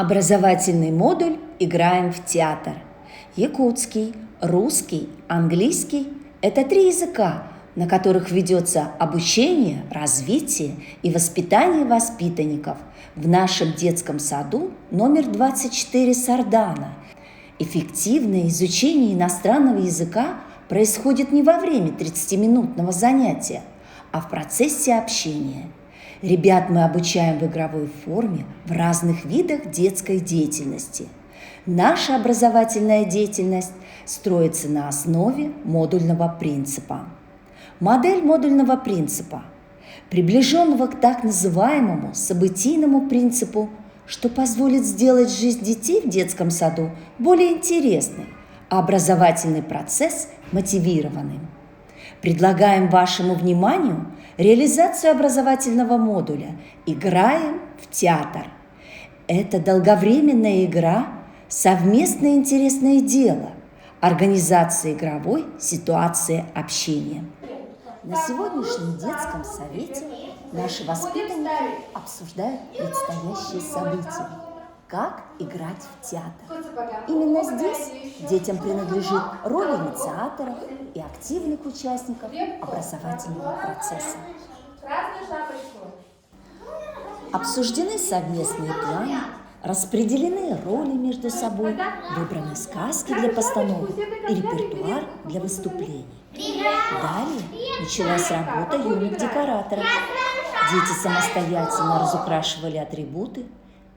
Образовательный модуль «Играем в театр». Якутский, русский, английский – это 3 языка, на которых ведется обучение, развитие и воспитание воспитанников в нашем детском саду номер 24 Сардана. Эффективное изучение иностранного языка происходит не во время 30-минутного занятия, а в процессе общения. Ребят мы обучаем в игровой форме в разных видах детской деятельности. Наша образовательная деятельность строится на основе модульного принципа. Модель модульного принципа, приближенного к так называемому событийному принципу, что позволит сделать жизнь детей в детском саду более интересной, а образовательный процесс мотивированным. Предлагаем вашему вниманию реализацию образовательного модуля «Играем в театр». Это долговременная игра, совместное интересное дело, организация игровой ситуации общения. На сегодняшнем детском совете наши воспитанники обсуждают предстоящие события. Как играть в театр. Именно здесь детям принадлежит роль инициаторов и активных участников образовательного процесса. Обсуждены совместные планы, распределены роли между собой, выбраны сказки для постановок и репертуар для выступлений. Далее началась работа юных декораторов. Дети самостоятельно разукрашивали атрибуты,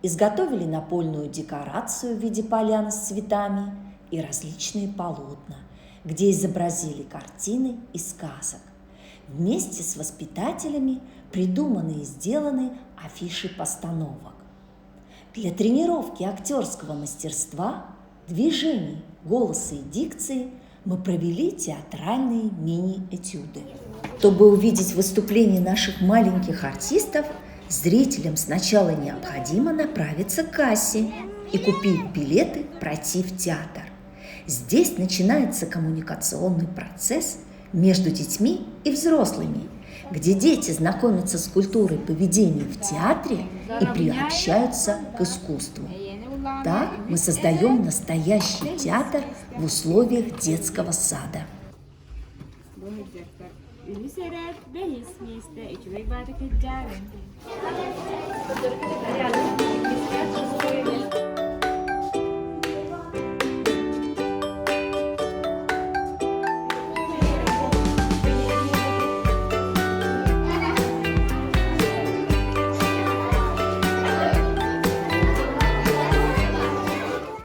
изготовили напольную декорацию в виде поляны с цветами и различные полотна, где изобразили картины и сказок. Вместе с воспитателями придуманы и сделаны афиши постановок. Для тренировки актерского мастерства, движений, голоса и дикции мы провели театральные мини-этюды. Чтобы увидеть выступление наших маленьких артистов, зрителям сначала необходимо направиться к кассе и купить билеты пройти в театр. Здесь начинается коммуникационный процесс между детьми и взрослыми, где дети знакомятся с культурой поведения в театре и приобщаются к искусству. Так мы создаем настоящий театр в условиях детского сада.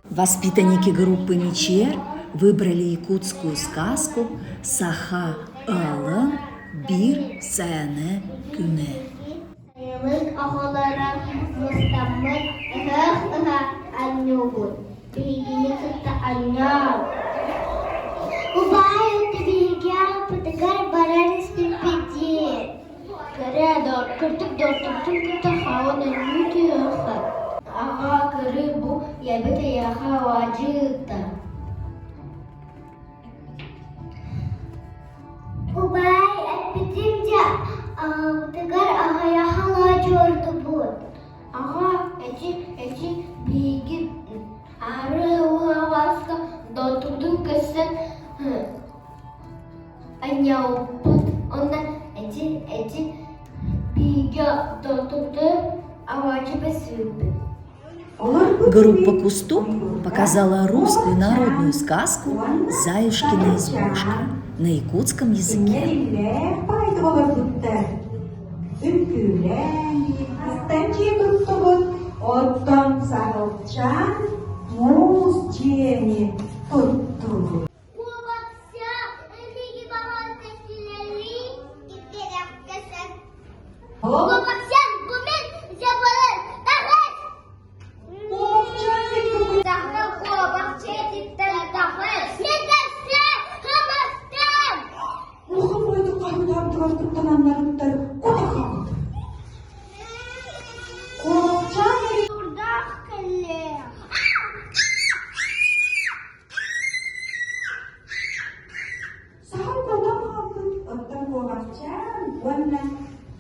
Воспитанники группы «Мичер» выбрали якутскую сказку «Саха Алын Bir Sene Güne». Ага, рыбу, я бы я хаваджита. Убай, отпитимся, тегар ага я халаджорду бут. Ага, эти биги, ары улаваска, дотудун кесен, аняу бут, онда эти биги дотуду, авачи бесюбы. Группа «Кустук» показала русскую народную сказку «Заюшкина избушка» на якутском языке.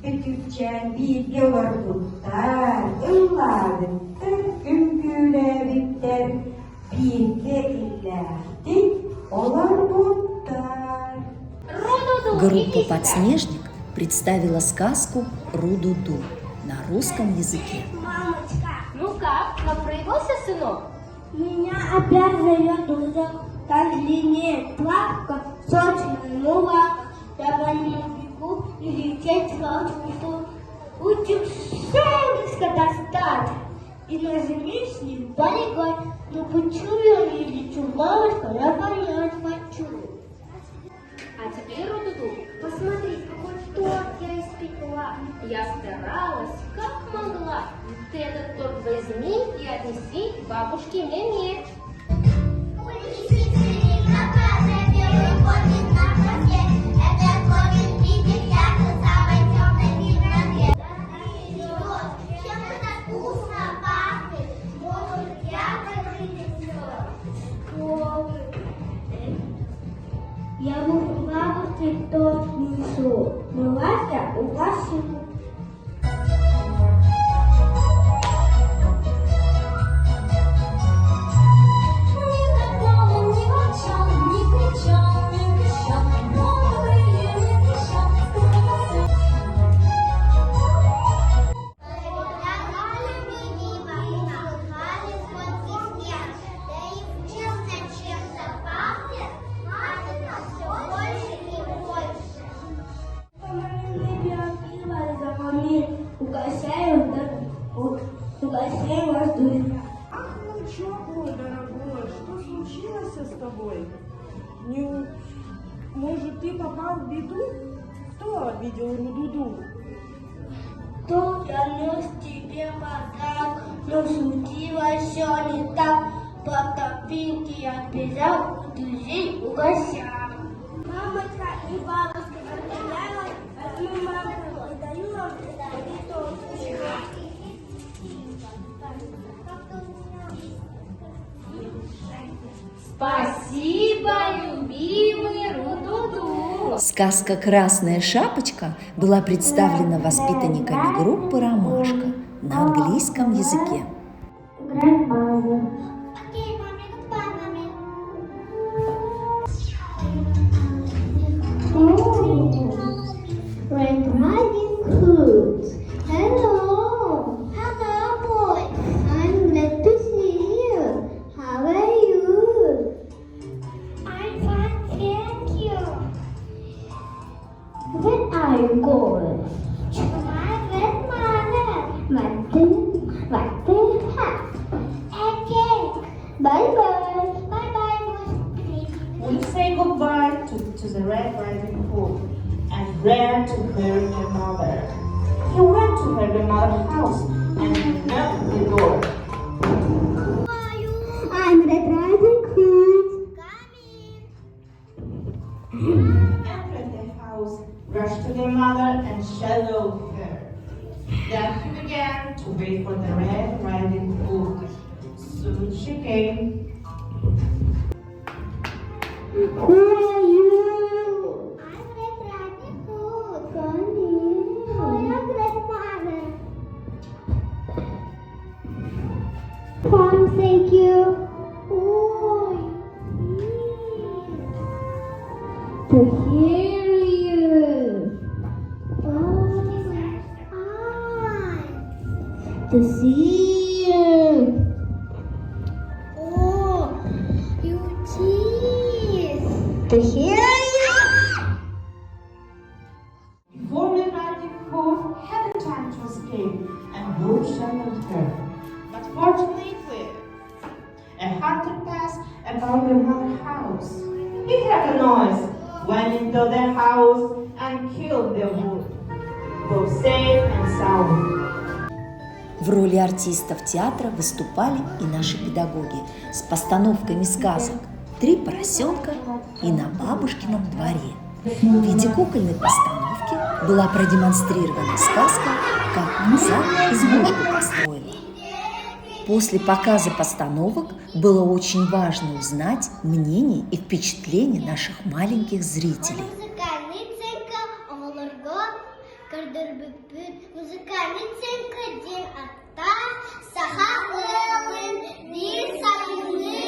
Petükçen bir yavardıklar, ılladın, tır gümbür Bilgeklerdi, olan bunlar. Группа «Подснежник» представила сказку «Ру-ду-ду» на русском языке. Ну как, напрыгался, сынок? Меня опять зовет Дуда. Так длиннее плавка, сочная мулака. Я по ней бегу и лететь хочу. Лучше солнышко достать и на земле с ним полегать. Но почему я не лечу, мамочка, я понять хочу. А теперь, Ру-ду-ду, Посмотри, какой торт я испекла. я старалась, как могла. Ты этот торт возьми и отнеси бабушке Лене. Я буду бабушке торт несу, но Вася угощу. Угощаю вас, друзья. Ах, внучок мой дорогой, что случилось с тобой? Может, ты попал в беду? Кто обидел Ру-ду-ду? Тут я нес тебе подарок, но случилось все не так. По тропинке я бежал, друзей угощал. Мамочка и бабушка разделяют, а мы маму отдаю вам Спасибо, любимый Ру-ду-ду. Сказка «Красная шапочка» была представлена воспитанниками группы «Ромашка» на английском языке. Grandmother. Okay, mommy, goodbye, mommy. Oh, Red Riding Hood. Hello. Hello, boy. I'm glad to see you. How are you? I'm fine, thank you. Where are you going? To my grandmother. What they have? Okay. Bye-bye. Bye-bye. We say goodbye to the Red Riding Hood and ran to her grandmother. He went to her grandmother's house and knocked the door. Who are you? I'm Red Riding Hood. Come Entered the house, rushed to their mother and shadowed her. Then he began to wait for the Red Riding Hood. Soon she came. in. Who are you? I'm Red Riding Hood. Come in. I am Grandmother. Fine, thank you. Oh, to hear you. Oh, to see you. Oh, your teeth. To hear you. Before Red Riding Hood had the time to escape and Wolf shadowed her. But fortunately, a hunter passed about their mother's house. He heard a noise, went into their house and killed the wolf, both safe and sound. В роли артистов театра выступали и наши педагоги с постановками сказок «Три поросенка» и «На бабушкином дворе». В виде кукольной постановки была продемонстрирована сказка «Как коза избушку построила». После показа постановок было очень важно узнать мнение и впечатления наших маленьких зрителей. Музыкальный ценка, олорго, кардырбүппүт. Музыкальный ценка, ден атта, саха ылын, бир сайыны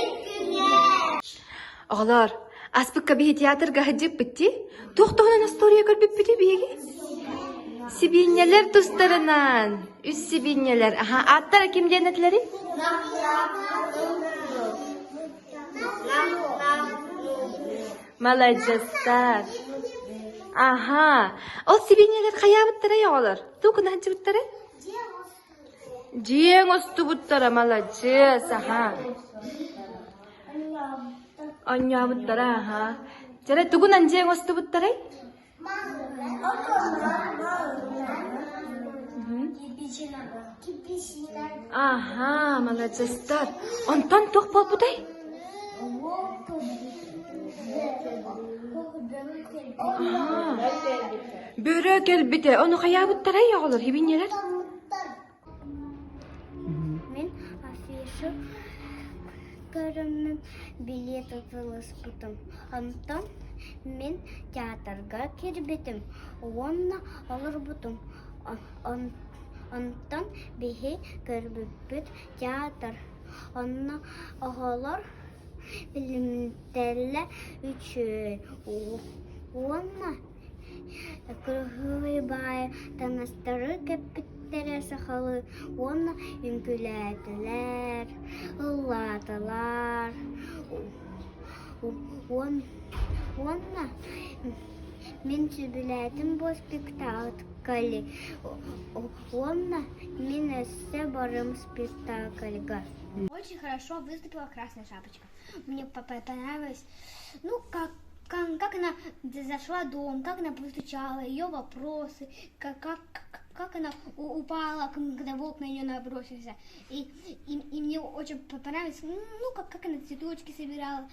Оғылар, аспыққа бейі театрға ғадеп бітті? Тоқтығынан история көрбіп біті бейге? Сибинелер тұстарынан. Үс сибинелер. Аха, аттар кімден әтілері? Молодецтар. Аха, ол сибинелер қая бұттары оғылар? Тұқын ғанчы бұттары? Жең осты бұттары, молодец, аха. Оня бұттары, аха. Жара тұғынан жең осты бұттары? Аха, молодецтар. Онтан тоқ бол бұдай? Бөрі келбіде. Оны қая бұттары оғылар, хебинелер? Мен афиша көрімнің билет ұтылыспытым. Антон мен театрға кербетім. Онна алыр бұтым. Антон бейі көрбіт театр. Онна ағалар білімдерлі үші. Онна круговый бай танастары кәпіттері сақалы. Онна үнкіләділер, ұлладылар. Онна мен сөбіләдім бұл спектаклі. Онна мен өсі барым спектакльға. Очень хорошо выступила Красная Шапочка. Мне понравилось, ну, как она зашла в дом, как она постучала, ее вопросы, как она упала, когда волк на нее набросился. И мне очень понравилось, ну, как она цветочки собирала,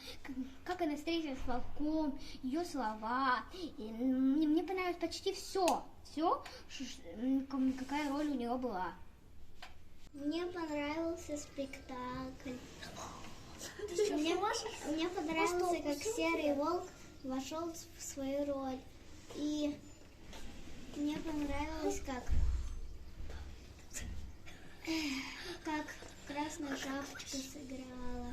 как она встретилась с волком, ее слова. И мне понравилось почти все, какая роль у нее была. Мне понравился спектакль. Мне понравился, как серый волк вошел в свою роль. И мне понравилось, как Красная Шапочка сыграла.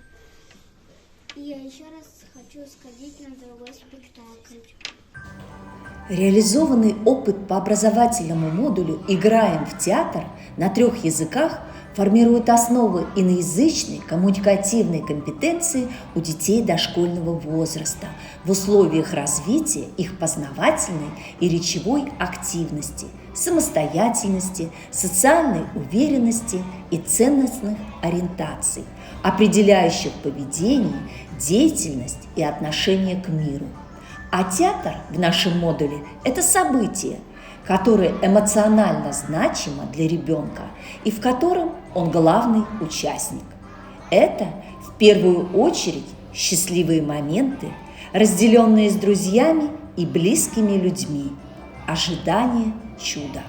И я еще раз хочу сходить на другой спектакль. Реализованный опыт по образовательному модулю «Играем в театр» на 3 языках формирует основы иноязычной коммуникативной компетенции у детей дошкольного возраста в условиях развития их познавательной и речевой активности, самостоятельности, социальной уверенности и ценностных ориентаций, определяющих поведение, деятельность и отношение к миру. А театр в нашем модуле – это событие, которое эмоционально значимо для ребенка и в котором он главный участник. Это в первую очередь счастливые моменты, разделенные с друзьями и близкими людьми, ожидание чуда.